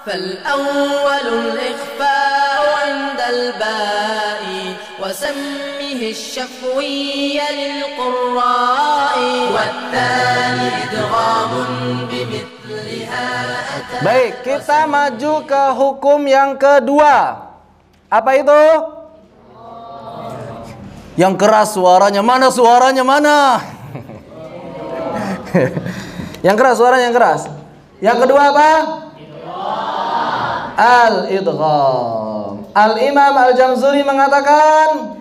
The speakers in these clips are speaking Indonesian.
فالأول الإخفاء عند الباء وسمه الشفوي للقراء والثاني إدغام بمثلها. Baik, kita maju ke hukum yang kedua. Apa itu? Yang keras suaranya mana? Suaranya mana? Yang keras, suaranya yang keras. Yang kedua apa? Al-idgham. Al-Imam Al-Jamzuri mengatakan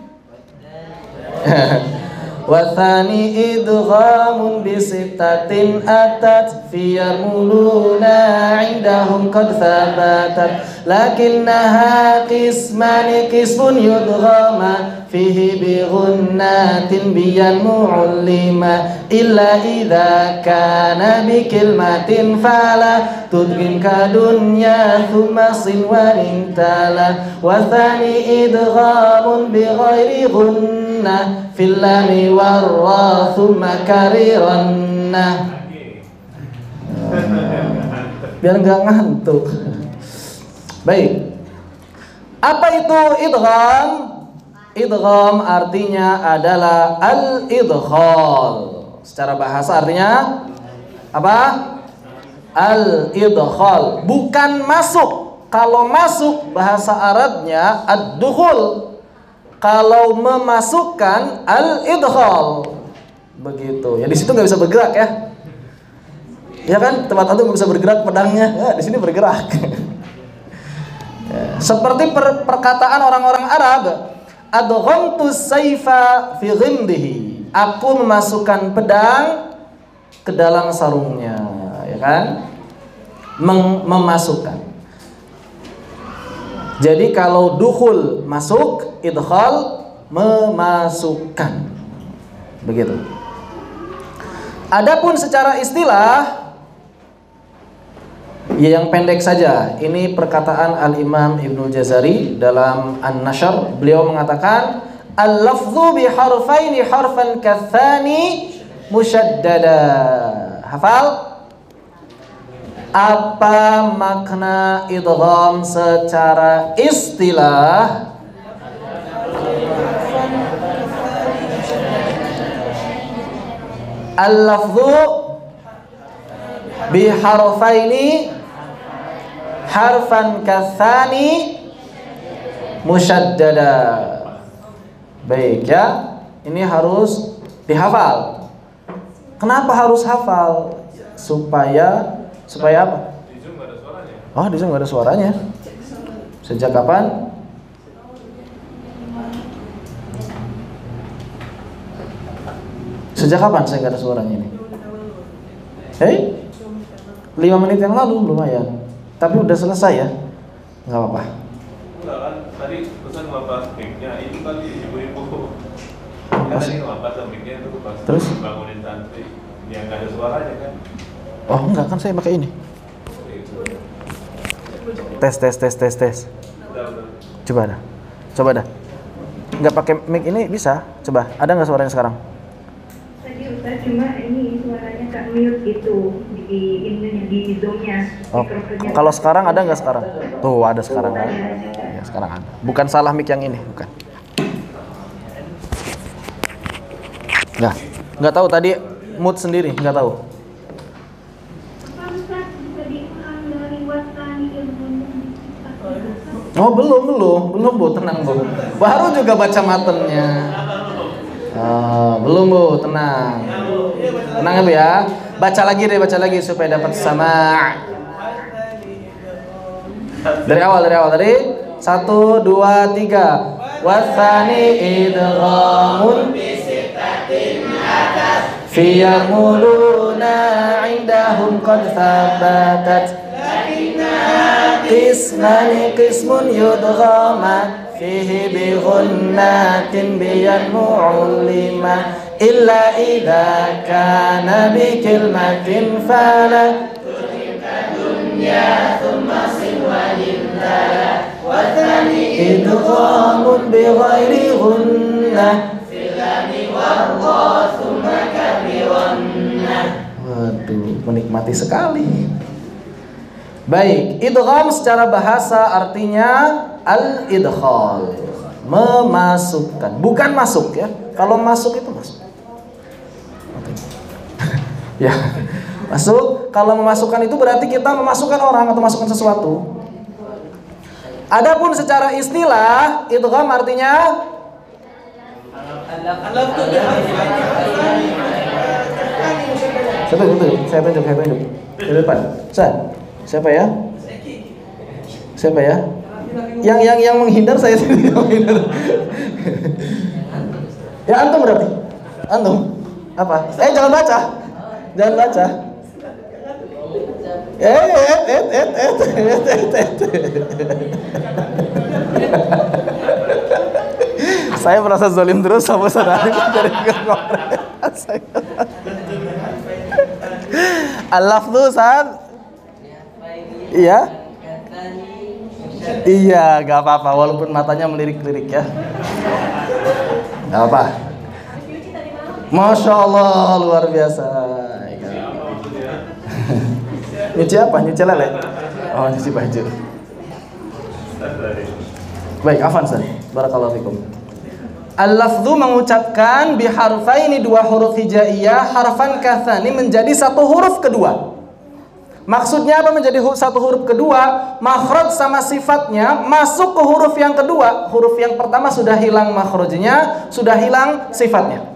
wathani idghamun bisittatin atat fiyamuluna indahum qad thabatat lakinnaha qismani qismun yudghama fihi bighunnatin biyanmu'ul lima illa idha kana bikilmatin fala tudgim kadunya thumma sinwanin tala wathani idghamun bighairi ghunnah fil lami warra thumma kariranna. Biar nggak ngantuk. Baik. Apa itu idgham? Idgham artinya adalah al-idkhal. Secara bahasa artinya apa? Al-idkhal, bukan masuk. Kalau masuk bahasa Arabnya ad-dukhul. Kalau memasukkan al-idkhal. Begitu. Ya di situ nggak bisa bergerak ya. Ya kan? Tempat itu nggak bisa bergerak pedangnya. Ya, di sini bergerak. Ya. Seperti perkataan orang-orang Arab, adghamtu sayfa fi ghimdihi. Aku memasukkan pedang ke dalam sarungnya, ya kan? Memasukkan. Jadi kalau dukhul masuk, idkhal memasukkan. Begitu. Adapun secara istilah ya yang pendek saja. Ini perkataan Al-Imam Ibnu Jazari dalam An-Nashr. Beliau mengatakan al-lafdhu bi harfaini harfan katsani musyaddada. Hafal? Apa makna idgham secara istilah? Al-lafdhu bi harfaini harfan katsani musyaddada. Baik ya, ini harus dihafal. Kenapa harus hafal? Supaya apa? Di Zoom nggak ada suaranya. Oh, di Zoom nggak ada suaranya. Sejak kapan? Sejak kapan saya nggak ada suaranya ini? 5 menit yang lalu lumayan. Tapi udah selesai ya? Nggak apa-apa. Enggak kan, tadi pesan ngelepas mic-nya, itu tadi ibu-ibu kan tadi ngelepas mic-nya itu pas terus bangunin santri yang nggak ada suaranya kan. Oh enggak, kan saya pakai ini. Tes. Udah. Coba dah. Nggak pakai mic ini bisa? Coba. Ada nggak suaranya sekarang? Tadi Ustaz cuma ini suaranya ke mute gitu di Zoom-nya. Oh, kalau sekarang ada nggak sekarang? Tuh ada sekarang kan? Ya sekarang ada. Bukan salah mic yang ini, bukan. Nggak tahu tadi mood sendiri, nggak tahu. Oh belum Bu, tenang Bu. Baru juga baca matenya. Belum Bu, tenang. Tenang ya Bu ya. Baca lagi supaya dapat sama. Dari awal tadi. 1, 2, 3. Wathani idghamun bisittatin atat fiyamuluna indahum qad thabatat qismani qismun yudghama fihi bighunnatin biyanmu'ul lima illa idha kana bikilmatin fala tudrika dunya thumma sinwanin tala wathani idghamun bighairi ghunnah filami warra thumma kabirannah. Waduh, menikmati sekali. Baik, idgham secara bahasa artinya al-idkhal, memasukkan, bukan masuk ya. Kalau masuk itu masuk. Ya, masuk. Kalau memasukkan itu berarti kita memasukkan orang atau masukkan sesuatu. Adapun secara istilah, idgham artinya saya tunjuk di depan. Siapa ya? Yang menghindar saya sendiri menghindar. Ya antum berarti. Antum apa? Jangan baca. Saya merasa zalim terus sama saudara dari kemarin. Al-lafzu Ustaz. Iya, gak apa-apa walaupun matanya melirik-lirik ya. Gak apa. Masya Allah, luar biasa. Nyuci apa? Nyuci lele? Oh, nyuci baju. Baik, afan Ustaz. Barakallahu fikum. Al-lafzu mengucapkan biharfaini, dua huruf hijaiyah, harfan katsani menjadi satu huruf kedua. Maksudnya apa menjadi satu huruf kedua? Makhraj sama sifatnya masuk ke huruf yang kedua. Huruf yang pertama sudah hilang makhrajnya, sudah hilang sifatnya.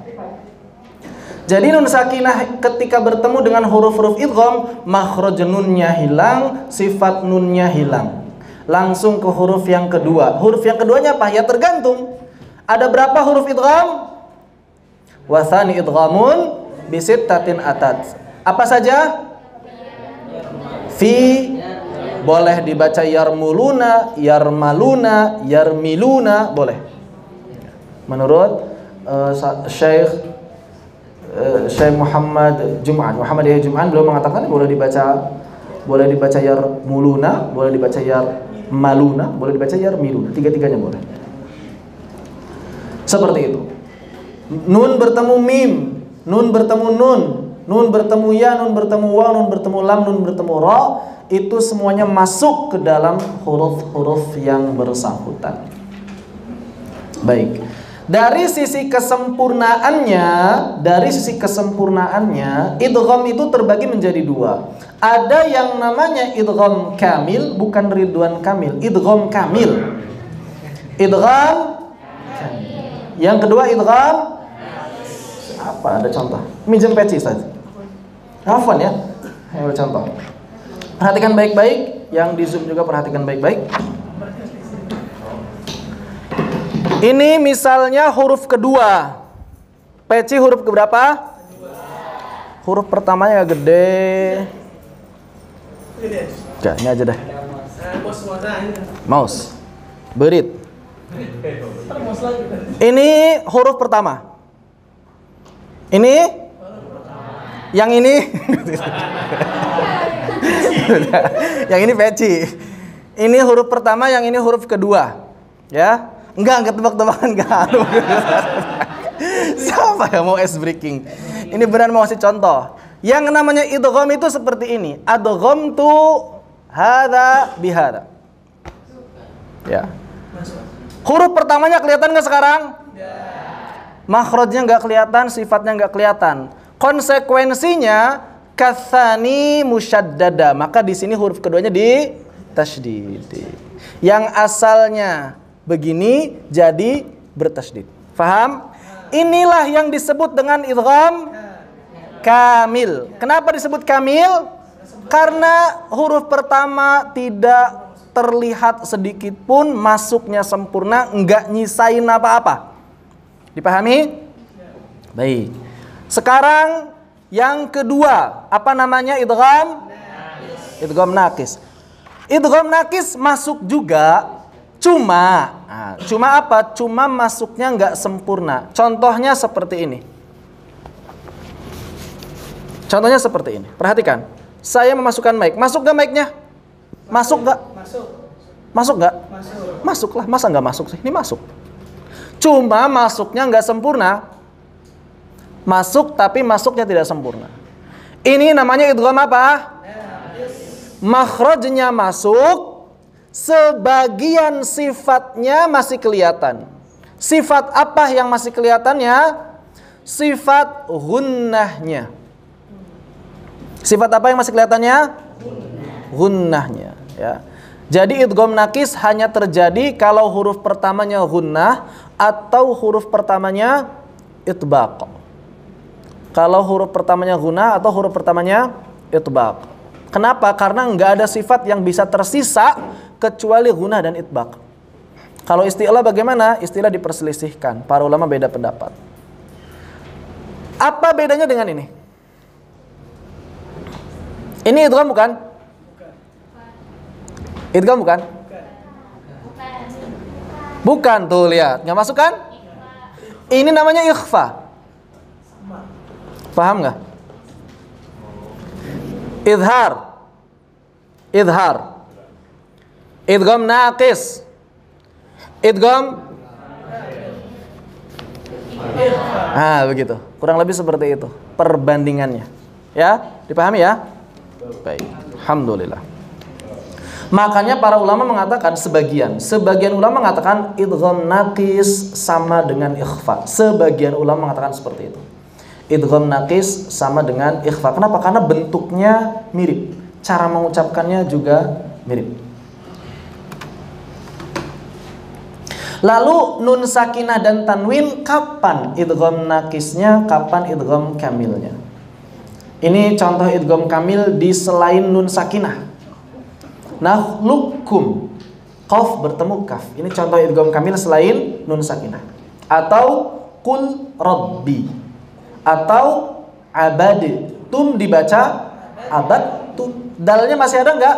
Jadi nun sakinah ketika bertemu dengan huruf-huruf idgham, makhraj nunnya hilang, sifat nunnya hilang. Langsung ke huruf yang kedua. Huruf yang keduanya apa? Ya tergantung. Ada berapa huruf idgham? Wa tsani idghamun bi sittatin atat. Apa saja? Fi, boleh dibaca yarmuluna, yarmaluna, yarmiluna, boleh. Menurut Syekh Muhammad Muhammadiyah Jum'an, beliau mengatakan boleh dibaca yarmuluna, boleh dibaca yarmaluna, boleh dibaca yarmiluna, tiga-tiganya boleh. Seperti itu. Nun bertemu mim, nun bertemu nun, nun bertemu ya, nun bertemu waw, nun bertemu lam, nun bertemu ra, itu semuanya masuk ke dalam huruf-huruf yang bersangkutan. Baik. Dari sisi kesempurnaannya, idgham itu terbagi menjadi dua. Ada yang namanya idgham kamil, bukan Ridwan Kamil, idgham kamil. Idgham kamil. Yang kedua idgham apa? Ada contoh? Minjem peci saja. Hafan ya. Ayo contoh. Perhatikan baik-baik, yang di Zoom juga perhatikan baik-baik. Ini misalnya huruf kedua. Peci huruf keberapa? Huruf pertamanya gede. Oke, ini aja deh. Mouse. Berit. Ini huruf pertama. Ini? Yang ini? Yang ini peci. Ini huruf pertama, yang ini huruf kedua. Ya? Enggak tebak-tebakan, enggak. Siapa yang mau ice breaking? Ini benar mau kasih contoh. Yang namanya idgham itu seperti ini. Adghamtu hadza bihadza. Ya. Huruf pertamanya kelihatan nggak sekarang? Makhrajnya nggak kelihatan, sifatnya nggak kelihatan. Konsekuensinya katsani musyaddada. Maka di sini huruf keduanya di tasydid. Yang asalnya begini jadi bertasydid. Faham? Inilah yang disebut dengan idgham kamil. Kenapa disebut kamil? Karena huruf pertama tidak terlihat sedikit pun, masuknya sempurna, enggak nyisain apa-apa. Dipahami? Baik. Sekarang yang kedua, apa namanya idgham? Idgham naqis. Idgham naqis masuk juga, cuma apa? Cuma masuknya enggak sempurna. Contohnya seperti ini. Contohnya seperti ini. Perhatikan. Saya memasukkan mic. Masuk gak mic-nya? Masuk gak? Masuk gak? Masuklah. Masa gak masuk sih? Ini masuk. Cuma masuknya gak sempurna. Masuk tapi masuknya tidak sempurna. Ini namanya idgham apa? makhrajnya masuk, sebagian sifatnya masih kelihatan. Sifat apa yang masih kelihatannya? Sifat gunnahnya. Sifat apa yang masih kelihatannya? Gunnahnya, ya. Jadi idgham nakis hanya terjadi kalau huruf pertamanya gunnah atau huruf pertamanya itbaq. Kalau huruf pertamanya gunnah atau huruf pertamanya itbaq. Kenapa? Karena nggak ada sifat yang bisa tersisa kecuali gunnah dan itbaq. Kalau istilah bagaimana? Istilah diperselisihkan. Para ulama beda pendapat. Apa bedanya dengan ini? Ini idgham bukan? Idgham bukan? Bukan, tuh lihat. Nggak masuk kan? Ini namanya ikhfa. Paham nggak? Idhar. Idhar. Idgham naqis. Idgham. Begitu. Kurang lebih seperti itu perbandingannya. Ya, dipahami ya? Baik. Alhamdulillah. Makanya para ulama mengatakan sebagian ulama mengatakan idgham naqis sama dengan ikhfa. Sebagian ulama mengatakan seperti itu. Idgham naqis sama dengan ikhfa. Kenapa? Karena bentuknya mirip, cara mengucapkannya juga mirip. Lalu nun sakinah dan tanwin, kapan idgham naqisnya, kapan idgham kamilnya? Ini contoh idgham kamil di selain nun sakinah. Nakhluqukum, qaf bertemu kaf. Ini contoh idgham kamil selain nun sakinah. Atau qul rabbi, atau abadtum dibaca abadtum. Dalnya masih ada enggak?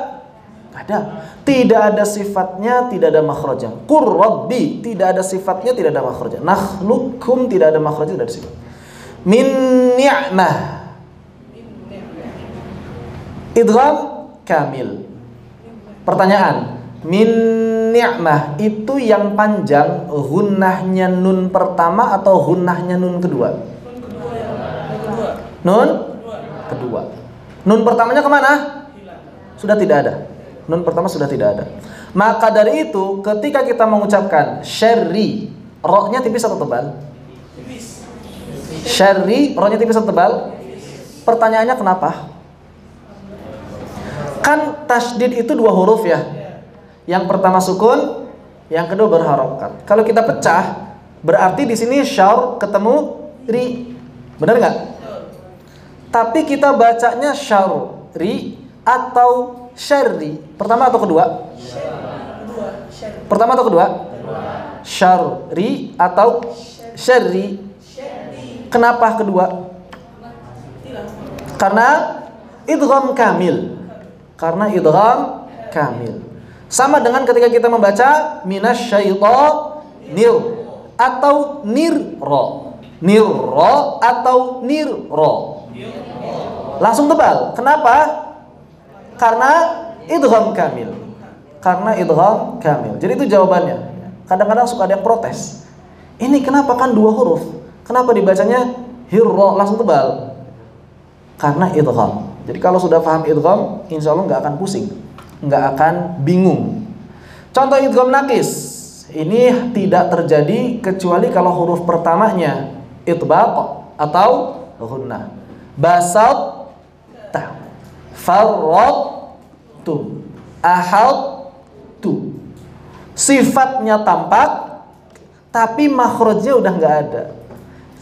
Ada. Tidak ada sifatnya, tidak ada makhrajnya. Qur rabbi, tidak ada sifatnya, tidak ada makhrajnya. Nakhluqukum, tidak ada makhrajnya, tidak ada sifat. Min ni'mah, idgham kamil. Pertanyaan, min ni'mah itu yang panjang gunnahnya nun pertama atau gunnahnya nun kedua? Nun kedua. Nun pertamanya kemana? Sudah tidak ada. Nun pertama sudah tidak ada. Maka dari itu ketika kita mengucapkan syarri, ro-nya tipis atau tebal? Syarri, ro-nya tipis atau tebal? Pertanyaannya kenapa? Kan tasydid itu dua huruf ya. Yang pertama sukun, yang kedua berharokat. Kalau kita pecah, berarti di sini syaur ketemu ri. Benar nggak? Tapi kita bacanya syauri atau syarri. Pertama atau kedua? Pertama atau kedua? Syarri atau syarri. Kenapa kedua? Karena idgham kamil. Karena idgham kamil. Sama dengan ketika kita membaca minasyaitonir atau nirro. Nirro atau nirro. Langsung tebal. Kenapa? Karena idgham kamil. Karena idgham kamil. Jadi itu jawabannya. Kadang-kadang suka ada yang protes. Ini kenapa kan dua huruf? Kenapa dibacanya hirro langsung tebal? Karena idgham. Jadi kalau sudah paham idgham, insya Allah nggak akan pusing, nggak akan bingung. Contoh idgham naqis ini tidak terjadi kecuali kalau huruf pertamanya itbaq atau gunnah. Basat ta, farradtum, ahadtu. Sifatnya tampak, tapi makhrajnya udah nggak ada.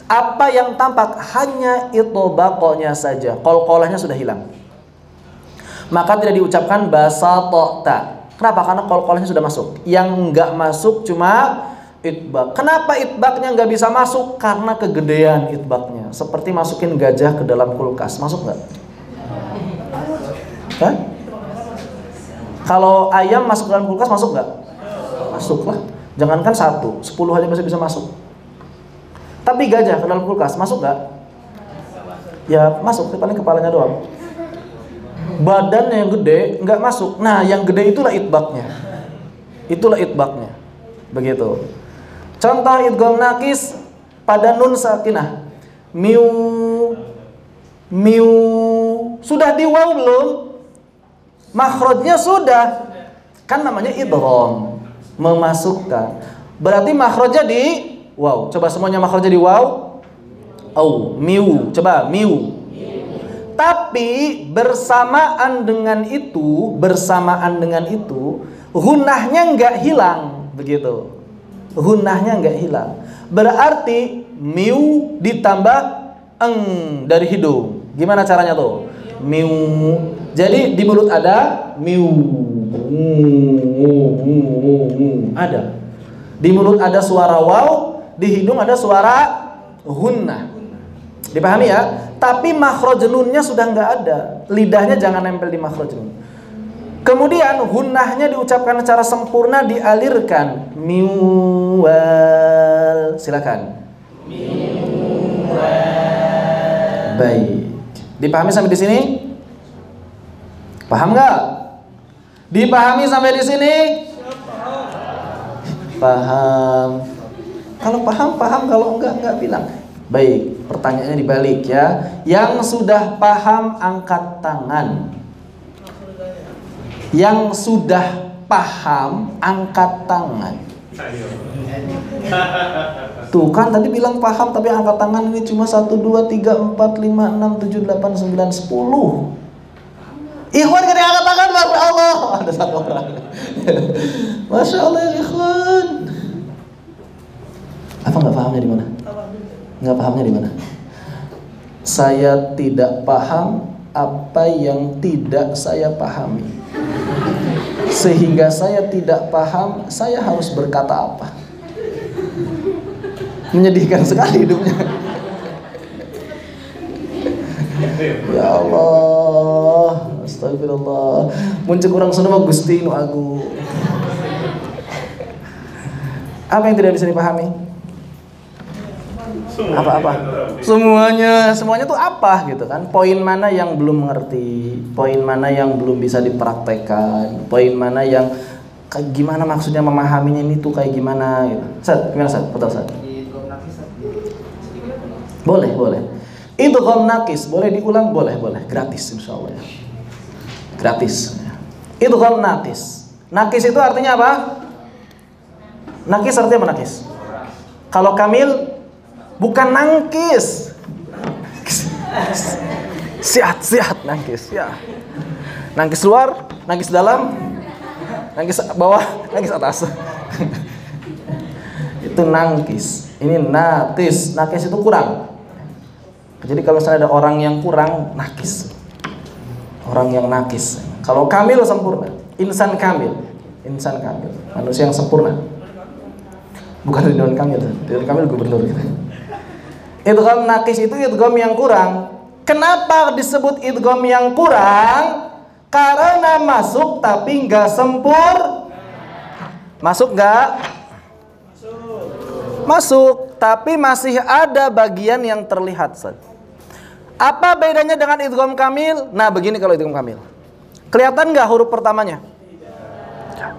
Apa yang tampak hanya itbaqnya saja, qalqalahnya sudah hilang. Maka tidak diucapkan basata. Kenapa? Karena qalqalahnya sudah masuk. Yang nggak masuk cuma itbaq. Kenapa itbaqnya nggak bisa masuk? Karena kegedean itbaqnya. Seperti masukin gajah ke dalam kulkas, masuk nggak? Hah? Kalau ayam masuk ke dalam kulkas masuk nggak? Masuk lah. Jangankan 1, 10 aja masih bisa masuk. Tapi gajah ke dalam kulkas masuk nggak? Ya masuk, paling kepalanya doang. Badannya yang gede nggak masuk. Nah yang gede itulah itbaqnya. Itulah itbaqnya. Begitu. Contoh idgham naqis pada nun sakinah. Miu, miu. Sudah di waw belum? makhrajnya sudah. Kan namanya idgham, memasukkan. Berarti makhrajnya di waw. Coba semuanya makhrajnya di waw. Au, miu. Coba miu. Tapi bersamaan dengan itu, gunnahnya nggak hilang, begitu. Gunnahnya nggak hilang. Berarti miu ditambah eng dari hidung. Gimana caranya tuh? Miu. Jadi di mulut ada miu. Ada. Di mulut ada suara waw, di hidung ada suara gunnah. Dipahami ya? Tapi makhraj nunnya sudah nggak ada. Lidahnya jangan nempel di makhraj nun. Kemudian gunnahnya diucapkan secara sempurna, dialirkan. Miwal. Silakan. Miwal. Baik. Dipahami sampai di sini? Paham nggak? Dipahami sampai di sini? Paham. Kalau paham, kalau enggak bilang. Baik, pertanyaannya dibalik ya. Yang sudah paham angkat tangan. Yang sudah paham angkat tangan. Tuh kan tadi bilang paham tapi angkat tangan ini cuma 1, 2, 3, 4, 5, 6, 7, 8, 9, 10. Ikhwan kan yang angkat tangan, Masya Allah. Ada satu orang. Masya Allah ya ikhwan. Apa nggak pahamnya di mana? Nggak pahamnya di mana? Saya tidak paham apa yang tidak saya pahami. Sehingga saya tidak paham saya harus berkata apa. Menyedihkan sekali hidupnya. Ya Allah, astagfirullah. Muncul kurang senama Gusti nu agung. Apa yang tidak bisa dipahami? Apa-apa? Semuanya tuh apa gitu kan? Poin mana yang belum mengerti? Poin mana yang belum bisa dipraktekkan? Poin mana yang gimana maksudnya memahaminya ini tuh kayak gimana gitu. Ustaz, gimana Ustaz? Betul Ustaz? Boleh. Idgham nakis, boleh diulang? Boleh. Gratis insyaallah ya. Gratis. Idgham nakis. Nakis itu artinya apa? Nakis artinya apa nakis? Kalau kamil bukan nangkis. Sihat nangkis ya. Nangkis luar, nangkis dalam, nangkis bawah, nangkis atas. Itu nangkis. Ini natis. Nakis itu kurang. Jadi kalau misalnya ada orang yang kurang, nakis. Orang yang nakis. Kalau kamil sempurna. Insan kamil. Manusia yang sempurna. Bukan Ridwan Kamil. Ridwan Kamil gubernur gitu. Idgham nakis itu idgham yang kurang. Kenapa disebut idgham yang kurang? Karena masuk tapi nggak sempurna. Masuk nggak? Masuk, tapi masih ada bagian yang terlihat. Apa bedanya dengan idgham kamil? Nah, begini kalau idgham kamil. Kelihatan nggak huruf pertamanya?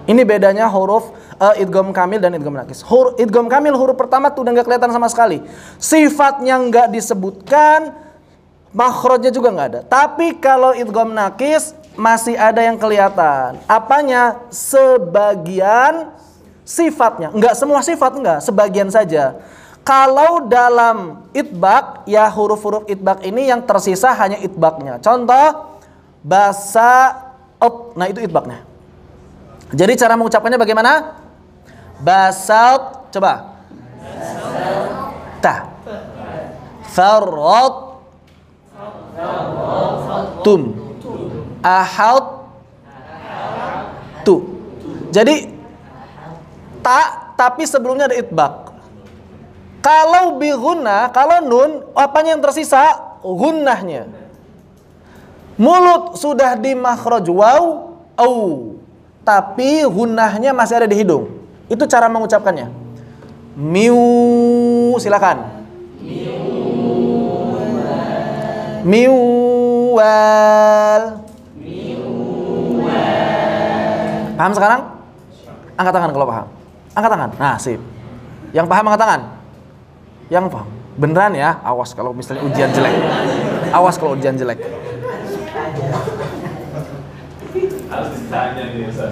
Ini bedanya huruf idgham kamil dan idgham nakis. Idgham kamil huruf pertama tuh udah nggak kelihatan sama sekali. Sifatnya nggak disebutkan, makhrajnya juga nggak ada. Tapi kalau idgham nakis masih ada yang kelihatan. Apanya? Sebagian sifatnya. Nggak semua sifat, nggak. Sebagian saja. Kalau dalam itbaq, ya huruf-huruf itbaq ini yang tersisa hanya itbaqnya. Contoh basa op. Nah itu itbaqnya. Jadi cara mengucapkannya bagaimana? Basalt, coba. Ta. Farot. Tum. Ahalt. Tu. Jadi ta, tapi sebelumnya ada itbaq. Kalau bi gunnah, kalau nun, apanya yang tersisa? Gunnahnya. Mulut sudah di makhraj waw, au. Tapi gunnahnya masih ada di hidung. Itu cara mengucapkannya. Miu, silakan. Miwal. Paham sekarang? Angkat tangan kalau paham. Angkat tangan. Nah, sip. Yang paham angkat tangan. Yang paham. Beneran ya? Awas kalau misalnya ujian jelek. Awas kalau ujian jelek. Harus ditanya nih Ustaz.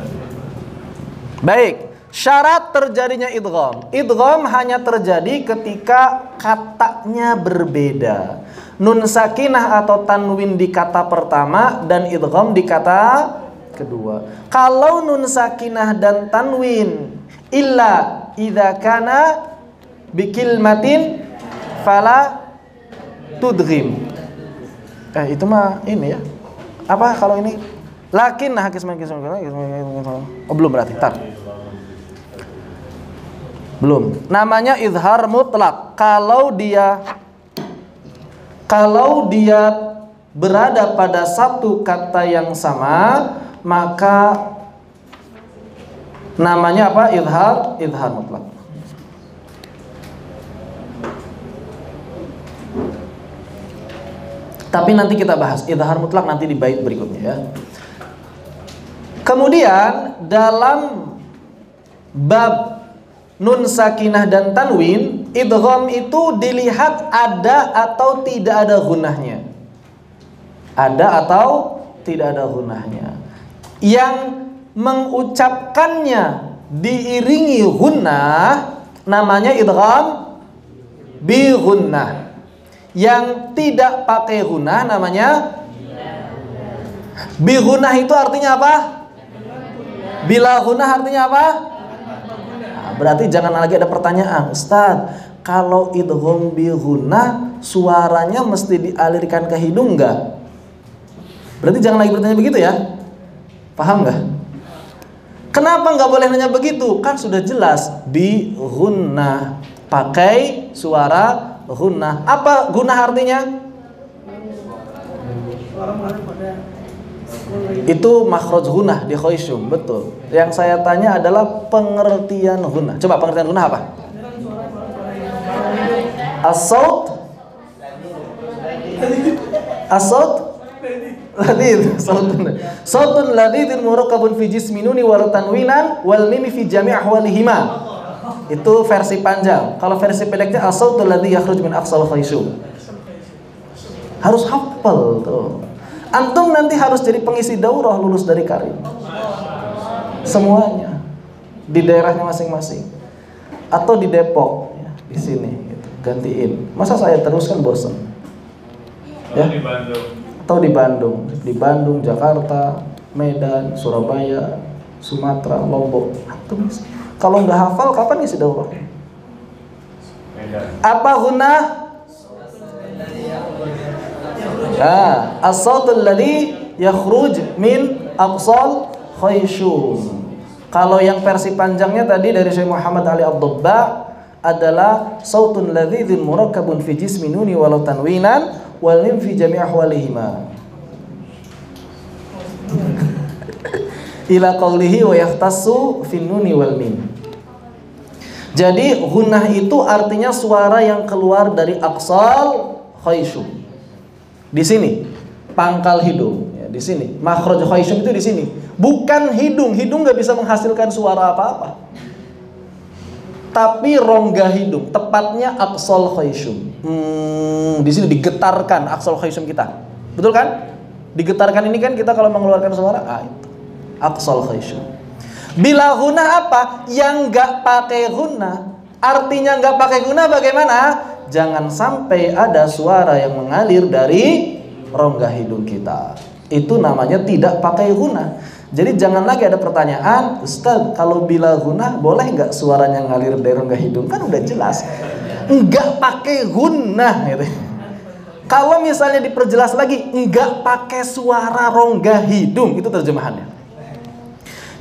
Baik, syarat terjadinya idgham. Idgham hanya terjadi ketika katanya berbeda. Nun sakinah atau tanwin di kata pertama dan idgham di kata kedua. Kalau nun sakinah dan tanwin illa idza kana bikilmatin fala tudghim. Itu mah ini ya. Apa kalau ini? Lakin nah oh, belum berarti. Tar. Belum. Namanya izhar mutlak. Kalau dia berada pada satu kata yang sama, maka namanya apa? Izhar mutlak. Tapi nanti kita bahas izhar mutlak nanti di bait berikutnya ya. Kemudian dalam bab nun sakinah dan tanwin, idgham itu dilihat ada atau tidak ada gunahnya. Ada atau tidak ada gunahnya. Yang mengucapkannya diiringi gunnah namanya idgham bi gunnah. Yang tidak pakai gunnah namanya bi gunnah. Itu artinya apa? Bila gunnah artinya apa? Nah, berarti jangan lagi ada pertanyaan, Ustaz, kalau idgham bi gunnah suaranya mesti dialirkan ke hidung enggak? Berarti jangan lagi bertanya begitu ya. Paham enggak? Kenapa enggak boleh nanya begitu? Kan sudah jelas bi gunnah, pakai suara gunnah. Apa gunnah artinya? Itu makhraj gunnah di khaisyum, betul. Yang saya tanya adalah pengertian gunnah. Coba pengertian gunnah apa? As-saut ladid, sautun ladidin murakkabun fi jismi nuni wal tanwinan wal mim fi jami' ahwalihima. Itu versi panjang. Kalau versi pendeknya as-sautul ladzi yakhruj min aqsal khaisyum. Harus hafal tuh. Antum nanti harus jadi pengisi daurah lulus dari Karim. Semuanya di daerahnya masing-masing. Atau di Depok ya, di sini gitu. Gantiin. Masa saya terus kan bosan. Ya. Di Bandung. Atau di Bandung, Jakarta, Medan, Surabaya, Sumatera, Lombok. Antum kalau nggak hafal kapan ngisi daurah? Apa gunnah? As-sautul ladzi yakhruj min aqsal khaisyum. Kalau yang versi panjangnya tadi dari Syekh Muhammad Ali Abdubba adalah sautun ladzidun murakkabun fi jismi nuni walau tanwinan wal mim fi jami' ahwalihima. Ila qawlihi wa yahtassu fin nuni wal mim. Jadi gunnah itu artinya suara yang keluar dari aqsal khaisyum. Di sini pangkal hidung ya, di sini makhraj khaisyum itu di sini. Bukan hidung nggak bisa menghasilkan suara apa-apa. Tapi rongga hidung, tepatnya aqsal khaisyum. Di sini digetarkan aqsal khaisyum kita. Betul kan? Digetarkan ini kan kita kalau mengeluarkan suara, itu aqsal khaisyum. Bila gunnah apa? Yang nggak pakai gunnah. Artinya nggak pakai gunnah bagaimana? Jangan sampai ada suara yang mengalir dari rongga hidung kita. Itu namanya tidak pakai gunnah. Jadi jangan lagi ada pertanyaan, Ustaz, kalau bila gunnah boleh nggak suaranya ngalir dari rongga hidung? Kan udah jelas, nggak pakai gunnah gitu. Kalau misalnya diperjelas lagi, nggak pakai suara rongga hidung, itu terjemahannya.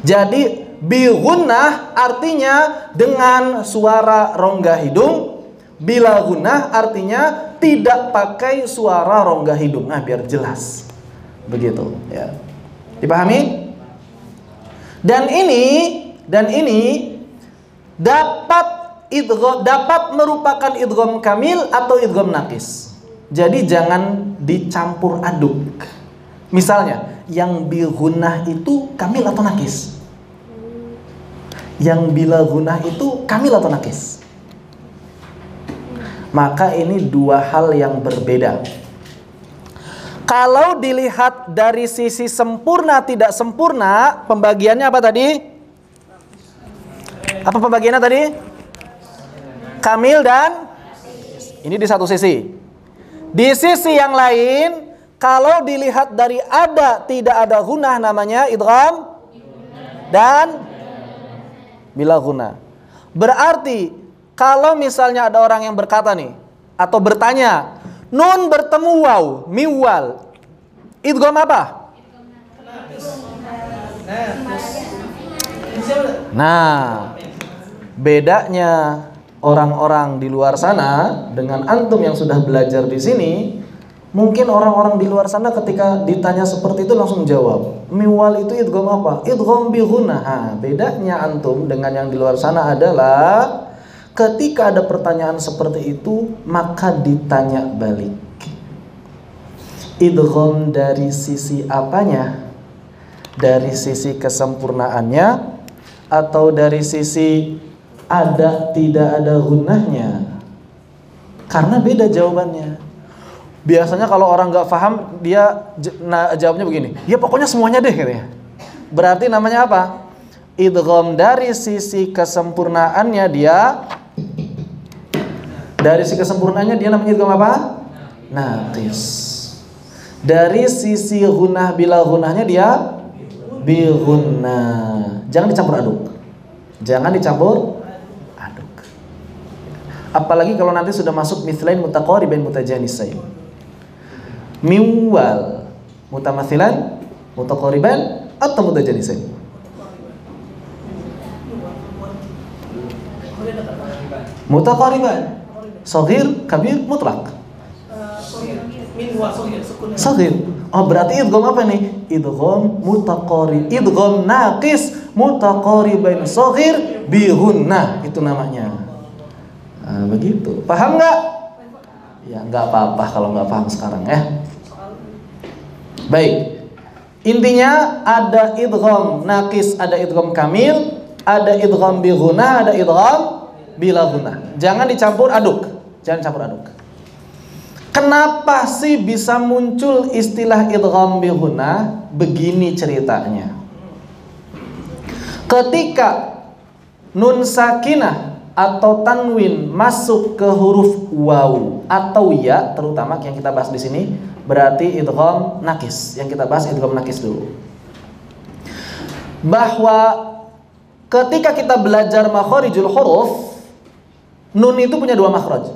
Jadi bi gunnah artinya dengan suara rongga hidung. Bila gunnah artinya tidak pakai suara rongga hidung. Nah, biar jelas. Begitu, ya. Dipahami? Dan ini dapat merupakan idgham kamil atau idgham naqis. Jadi jangan dicampur aduk. Misalnya, yang bi gunnah itu kamil atau naqis? Yang bila gunnah itu kamil atau naqis? Maka ini dua hal yang berbeda. Kalau dilihat dari sisi sempurna tidak sempurna, pembagiannya apa tadi? Apa pembagiannya tadi? Kamil dan ini di satu sisi. Di sisi yang lain, kalau dilihat dari ada tidak ada gunah namanya idgham dan bila guna. Berarti kalau misalnya ada orang yang berkata nih atau bertanya, nun bertemu waw, miwal, idgham apa? Nah, bedanya orang-orang di luar sana dengan antum yang sudah belajar di sini, mungkin orang-orang di luar sana ketika ditanya seperti itu langsung jawab, miwal itu idgham apa? Idgham bi ghunah. Nah, bedanya antum dengan yang di luar sana adalah ketika ada pertanyaan seperti itu, maka ditanya balik. Idgham dari sisi apanya? Dari sisi kesempurnaannya atau dari sisi ada tidak ada gunahnya? Karena beda jawabannya. Biasanya kalau orang nggak paham, dia jawabnya begini, ya pokoknya semuanya deh katanya. Berarti namanya apa? Idgham dari sisi kesempurnaannya dia, dari sisi kesempurnaannya dia namanya idgham apa? Naqis. Dari sisi gunah bila gunahnya dia bi gunah. Jangan dicampur aduk. Jangan dicampur aduk. Apalagi kalau nanti sudah masuk mithlain mutaqaribain mutajanisain. Miwal mutamathilan mutaqariban atau mutajanisain. Mutaqariban, shaghir, kabir, mutlaq. Shaghir. Oh, berarti idgham apa nih? Idgham mutaqarib, idgham naqis mutaqariban shaghir bi gunnah, itu namanya. Nah, begitu. Paham nggak? Ya, nggak apa-apa kalau nggak paham sekarang ya. Baik. Intinya ada idgham naqis, ada idgham kamil, ada idgham bi gunnah, ada idgham bila gunnah. Jangan dicampur aduk. Jangan campur aduk. Kenapa sih bisa muncul istilah idgham bi gunnah? Begini ceritanya. Ketika nun sakinah atau tanwin masuk ke huruf waw atau ya, terutama yang kita bahas di sini, berarti idgham nakis. Yang kita bahas idgham nakis dulu. Bahwa ketika kita belajar makharijul huruf, nun itu punya dua makhraj.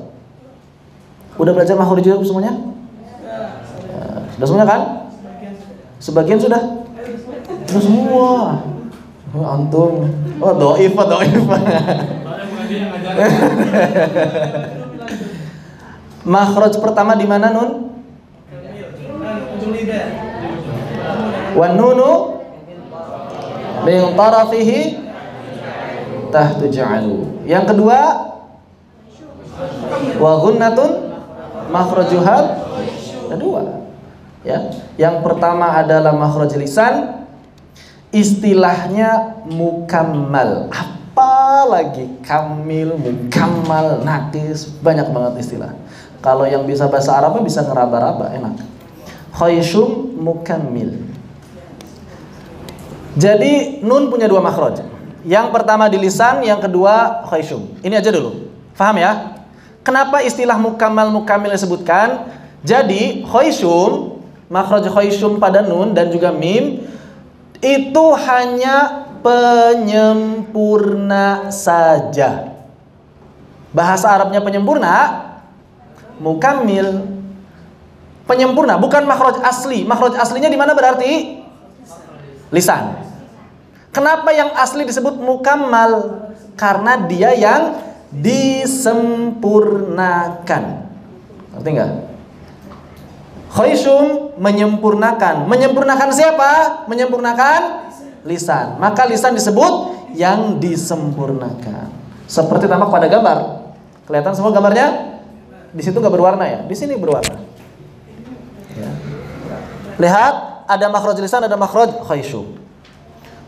Udah belajar makharijul huruf semuanya? Sudah semuanya kan? Sebagian sudah? Sudah semua. Oh, antum. Oh, doif. Makhraj pertama di mana nun? Wan nunu min tarafihi tahtu ja'alu. Yang kedua wa gunnatun makhrajuhal. Kedua. Ya. Yang pertama adalah makhraj lisan. Istilahnya mukammal. Apa lagi? Kamil, mukammal, naqis, banyak banget istilah. Kalau yang bisa bahasa Arabnya bisa ngeraba-raba, enak. Khayshum mukammil. Jadi nun punya dua makhraj. Yang pertama di lisan, yang kedua khayshum. Ini aja dulu. Paham ya? Kenapa istilah mukammal mukammil disebutkan? Jadi khayshum, makhraj khayshum pada nun dan juga mim itu hanya penyempurna saja. Bahasa Arabnya penyempurna, mukammil. Penyempurna, bukan makhraj asli. Makhraj aslinya di mana berarti? Lisan. Kenapa yang asli disebut mukammal? Karena dia yang disempurnakan. Ngerti nggak? Khayshum menyempurnakan. Menyempurnakan siapa? Menyempurnakan lisan. Maka lisan disebut yang disempurnakan. Seperti tampak pada gambar. Kelihatan semua gambarnya? Di situ nggak berwarna ya? Di sini berwarna. Ya. Lihat, ada makhraj lisan, ada makhraj khayshum.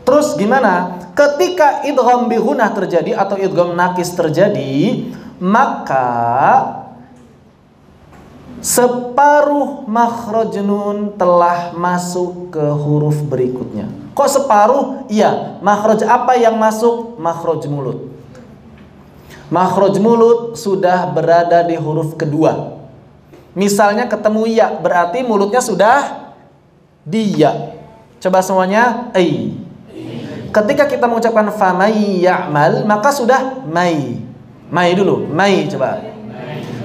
Terus gimana? Ketika idgham bi gunnah terjadi atau idgham naqis terjadi, maka Separuh makhraj nun telah masuk ke huruf berikutnya. Kok separuh? Iya, makhraj apa yang masuk? Makhraj mulut. Makhraj mulut sudah berada di huruf kedua. Misalnya ketemu ya, berarti mulutnya sudah di ya. Coba semuanya, ai. Ketika kita mengucapkan famay ya'mal, maka sudah may. May dulu, may coba.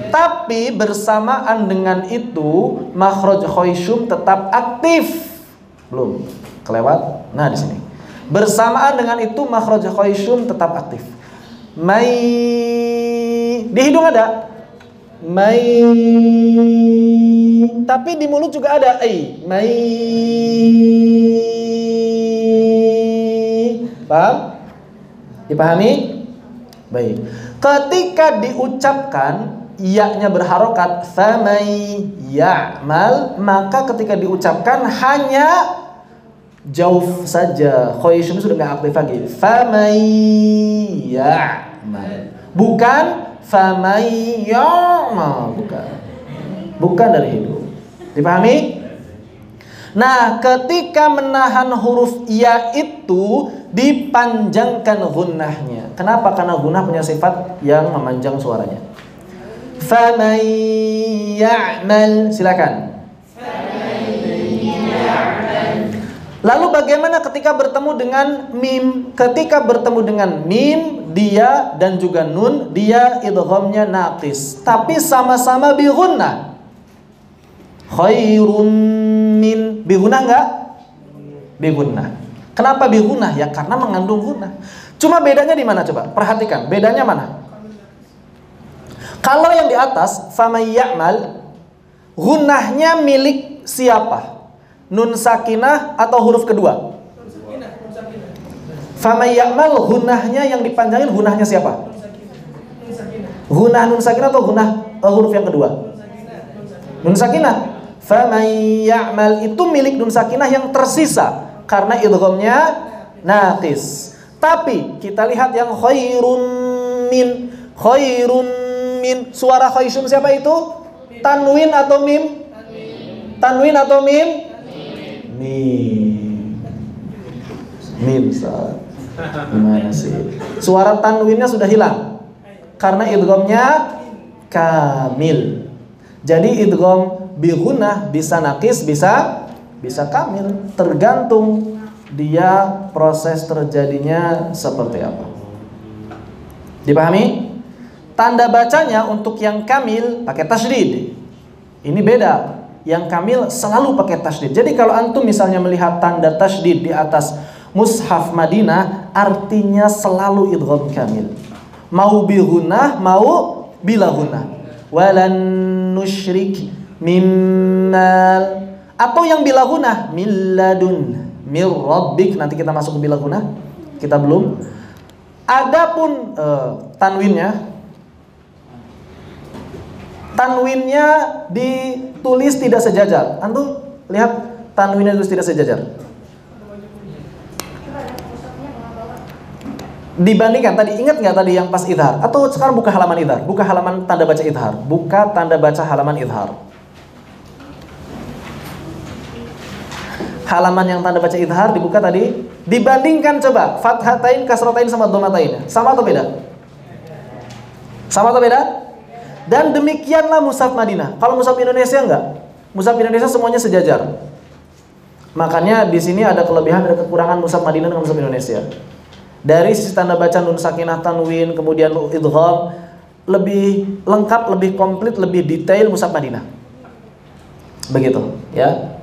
Tapi bersamaan dengan itu makhraj khayshum tetap aktif. Belum kelewat. Nah, di sini. Bersamaan dengan itu makhraj khayshum tetap aktif. May, di hidung ada may, tapi di mulut juga ada ai. May. Paham? Dipahami? Baik. Ketika diucapkan ya-nya berharokat famay ya'mal, maka ketika diucapkan hanya jauf saja. Khayshum sudah enggak aktif lagi. Famay ya'mal. Bukan famay ya'mal, bukan dari hidung. Dipahami? Nah, ketika menahan huruf ya itu dipanjangkan gunnahnya. Kenapa? Karena gunnah punya sifat yang memanjang suaranya. Faman ya'mal, silakan. Lalu bagaimana ketika bertemu dengan mim? Ketika bertemu dengan mim, dia dan juga nun, dia idghamnya naqis, tapi sama-sama bi gunnah. Khairum min, bi gunnah enggak? Bi gunnah. Kenapa bi gunnah? Ya karena mengandung gunnah. Cuma bedanya di mana coba? Perhatikan, bedanya mana? Kalau yang di atas famay ya'mal, gunnahnya milik siapa? Nun sakinah atau huruf kedua? Famay ya'mal, gunnahnya yang dipanjangin, gunnahnya siapa? Gunnah nun sakinah atau gunnah huruf yang kedua? Nun sakinah. Famay ya'mal itu milik nun sakinah yang tersisa karena idghamnya naqis. Tapi kita lihat yang khairum min, khairum min, suara khayshum siapa itu? Tanwin atau mim? Tanwin atau mim? Mim. Mim, Ustaz. Gimana sih? Suara tanwinnya sudah hilang karena idghamnya kamil. Jadi idgham bi gunnah bisa naqis, bisa kamil, tergantung dia proses terjadinya seperti apa. Dipahami? Tanda bacanya untuk yang kamil pakai tasydid. Ini beda. Yang kamil selalu pakai tasydid. Jadi kalau antum misalnya melihat tanda tasydid di atas mushaf Madinah, artinya selalu idgham kamil. Mau bi gunnah, mau bila gunnah. Walan nusyrik mimmal, atau yang bila gunnah milladun mir rabbik. Nanti kita masuk ke bila gunnah. Kita belum. Adapun tanwinnya ditulis tidak sejajar. Antum lihat tanwinnya ditulis tidak sejajar. Dibandingkan tadi, ingat nggak tadi yang pas idhar? Atau sekarang buka halaman idhar, buka halaman tanda baca idhar, buka tanda baca halaman idhar. Halaman yang tanda baca idhar dibuka tadi. Dibandingkan coba fathatain, kasratain sama dhammatain. Sama atau beda? Sama atau beda? Dan demikianlah mushaf Madinah. Kalau mushaf Indonesia enggak. Mushaf Indonesia semuanya sejajar. Makanya di sini ada kelebihan, ada kekurangan mushaf Madinah dengan mushaf Indonesia. Dari sisi tanda baca nun sakinah tanwin, kemudian idgham, lebih lengkap, lebih komplit, lebih detail mushaf Madinah. Begitu, ya.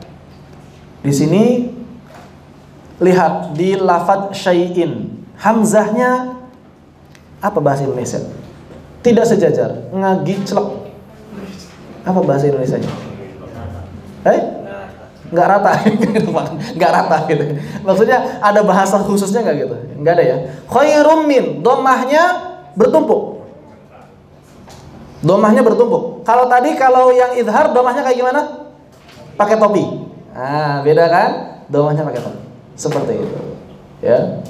Di sini lihat di lafadz syai'in, hamzahnya apa bahasa Indonesia? Tidak sejajar, ngagiclek. Apa bahasa Indonesianya? Nggak rata, nggak rata gitu. Maksudnya ada bahasa khususnya nggak gitu? Nggak ada ya. Khairum min, dhammahnya bertumpuk. Dhammahnya bertumpuk. Kalau tadi kalau yang idhar dhammahnya kayak gimana? Pakai topi. Nah, beda kan? Dhammahnya pakai topi. Seperti itu. Ya.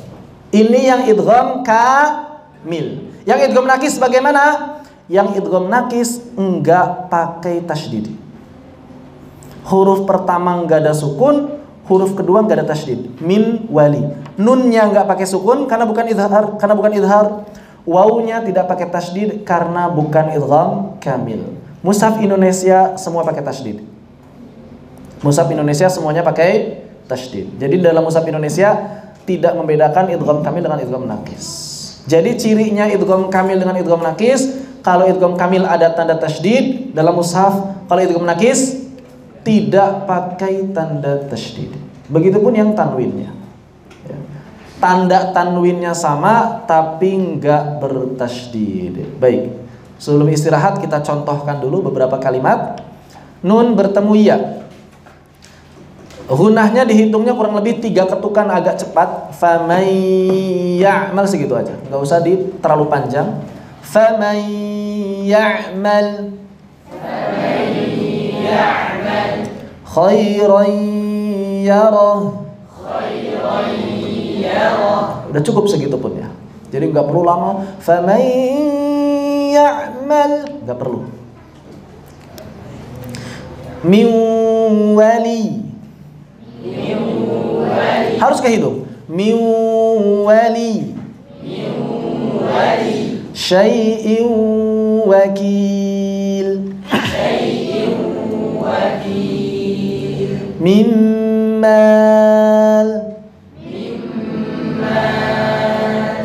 Ini yang idgham kamil. Yang idgham nakis bagaimana? Yang idgham nakis enggak pakai tasydid. Huruf pertama nggak ada sukun, huruf kedua nggak ada tasydid. Min wali. Nunnya nggak pakai sukun karena bukan idhar. Wawunya tidak pakai tasydid karena bukan idgham kamil. Mushaf Indonesia semua pakai tasydid. Mushaf Indonesia semuanya pakai tasydid. Jadi dalam mushaf Indonesia tidak membedakan idgham kamil dengan idgham naqis. Jadi cirinya idgham kamil dengan idgham naqis, kalau idgham kamil ada tanda tasydid dalam mushaf, kalau idgham naqis tidak pakai tanda tasydid. Begitupun yang tanwinnya. Tanda tanwinnya sama tapi enggak bertasydid. Baik. Sebelum istirahat kita contohkan dulu beberapa kalimat. Nun bertemu ya. Gunahnya dihitungnya kurang lebih 3 ketukan agak cepat. Famay ya'mal segitu aja. Enggak usah terlalu panjang. Famay ya'mal khairan yarah. Udah cukup segitu pun ya. Jadi enggak perlu lama. Famay ya'mal, enggak perlu. Min wali. Harus kehitung. Min wali. Syai'in wakil. Mimmal.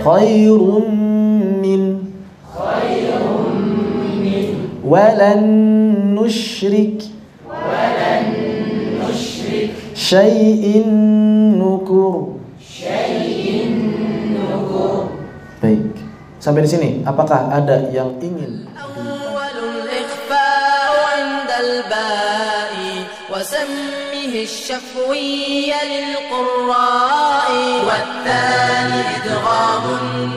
Khairun min. Walan nusyrik. Syai'in nukur. Baik. Sampai di sini apakah ada yang ingin? Awwalul ikhfa'u 'indal ba'i wa sammihi asy-syafwiyya lil qurra'i wat thani idghamun